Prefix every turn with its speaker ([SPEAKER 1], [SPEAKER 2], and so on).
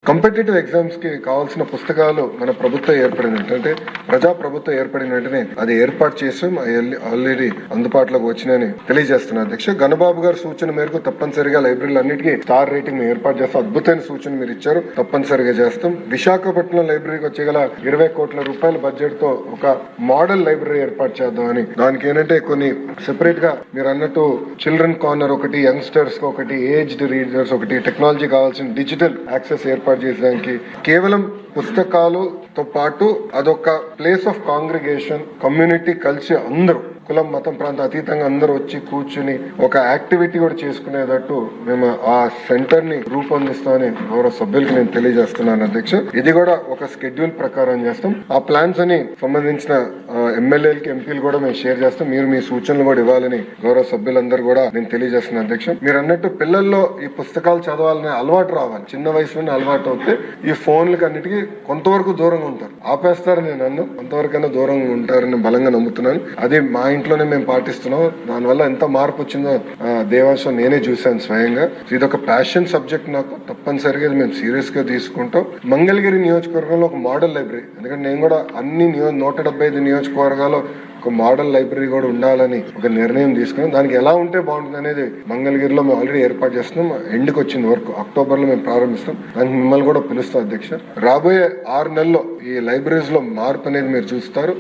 [SPEAKER 1] Competitive exams కి కావాల్సిన పుస్తకాలు మన ప్రభుత్వం ఏర్పడినట్టు అంటే ప్రజా ప్రభుత్వం ఏర్పడిన వెంటనే అది ఏర్పాటు చేసాం ఆల్రెడీ అందుబాటులోకి వచ్చినాయని తెలియజేస్తున్నారు అధ్యక్ష. గణబాబు గారి సూచన మేరకు తప్పనిసరిగా లైబ్రరీలు అన్నిటికీ స్టార్ రేటింగ్ ఏర్పాటు చేస్తాం. అద్భుతమైన సూచన మీరు ఇచ్చారు, తప్పనిసరిగా చేస్తాం. విశాఖపట్నం లైబ్రరీకి వచ్చేగల 20 కోట్ల రూపాయల బడ్జెట్ తో ఒక మోడల్ లైబ్రరీ ఏర్పాటు చేద్దామని, దానికి ఏంటంటే కొన్ని సెపరేట్ గా మీరు అన్నట్టు చిల్డ్రన్ కార్నర్ ఒకటి, యంగ్స్టర్స్ ఒకటి, ఏజ్డ్ రీడర్స్ ఒకటి, టెక్నాలజీ కావాల్సిన డిజిటల్ యాక్సెస్ ఏర్పాటు చేసేదానికి కేవలం పుస్తకాలతో పాటు అదొక ప్లేస్ ఆఫ్ కాంగ్రిగేషన్, కమ్యూనిటీ కలిసి అందరూ కులం మతం ప్రాంత అతీతంగా అందరూ వచ్చి కూర్చుని ఒక యాక్టివిటీ కూడా చేసుకునేటట్టు మేము ఆ సెంటర్ ని రూపొందిస్తామని గౌరవ సభ్యులకి నేను తెలియజేస్తున్నాను అధ్యక్ష. ఇది కూడా ఒక షెడ్యూల్ ప్రకారం చేస్తాం. ఆ ప్లాన్స్ అని సంబంధించిన ఎమ్మెల్యేలకి, ఎంపీలు కూడా మేము షేర్ చేస్తాం. మీరు మీ సూచనలు కూడా ఇవ్వాలని గౌరవ సభ్యులందరూ కూడా నేను తెలియజేస్తున్నాను అధ్యక్ష. మీరు అన్నట్టు పిల్లల్లో ఈ పుస్తకాలు చదవాలనే అలవాటు రావాలి. చిన్న వయసులోనే అలవాటు అవుతే ఈ ఫోన్లకి అన్నిటికీ కొంతవరకు దూరంగా ఉంటారు. ఆపేస్తారు నేను అన్ను, కొంతవరకైనా దూరంగా ఉంటారని బలంగా నమ్ముతున్నాను. అది మా ఇంట్లోనే మేము పాటిస్తున్నాం. దానివల్ల ఎంత మార్పు వచ్చిందో దేవాంశం నేనే చూశాను స్వయంగా. ఇది ఒక ప్యాషన్ సబ్జెక్ట్ నాకు, తప్పనిసరిగా మేము సీరియస్ గా తీసుకుంటాం. మంగళగిరి నియోజకవర్గంలో ఒక మోడల్ లైబ్రరీ, ఎందుకంటే నేను కూడా అన్ని 175 నియోజకవర్గాల్లో ఒక మోడల్ లైబ్రరీ కూడా ఉండాలని ఒక నిర్ణయం తీసుకున్నాం. దానికి ఎలా ఉంటే బాగుంటుంది అనేది మంగళగిరిలో మేము ఆల్రెడీ ఏర్పాటు చేస్తున్నాం. ఎండ్కి వచ్చింది వర్క్, అక్టోబర్ లో మేము ప్రారంభిస్తాం. దానికి మిమ్మల్ని కూడా పిలుస్తాం అధ్యక్ష. రాబోయే 6 నెలల్లో ఈ లైబ్రరీస్ లో మార్పు అనేది మీరు చూస్తారు.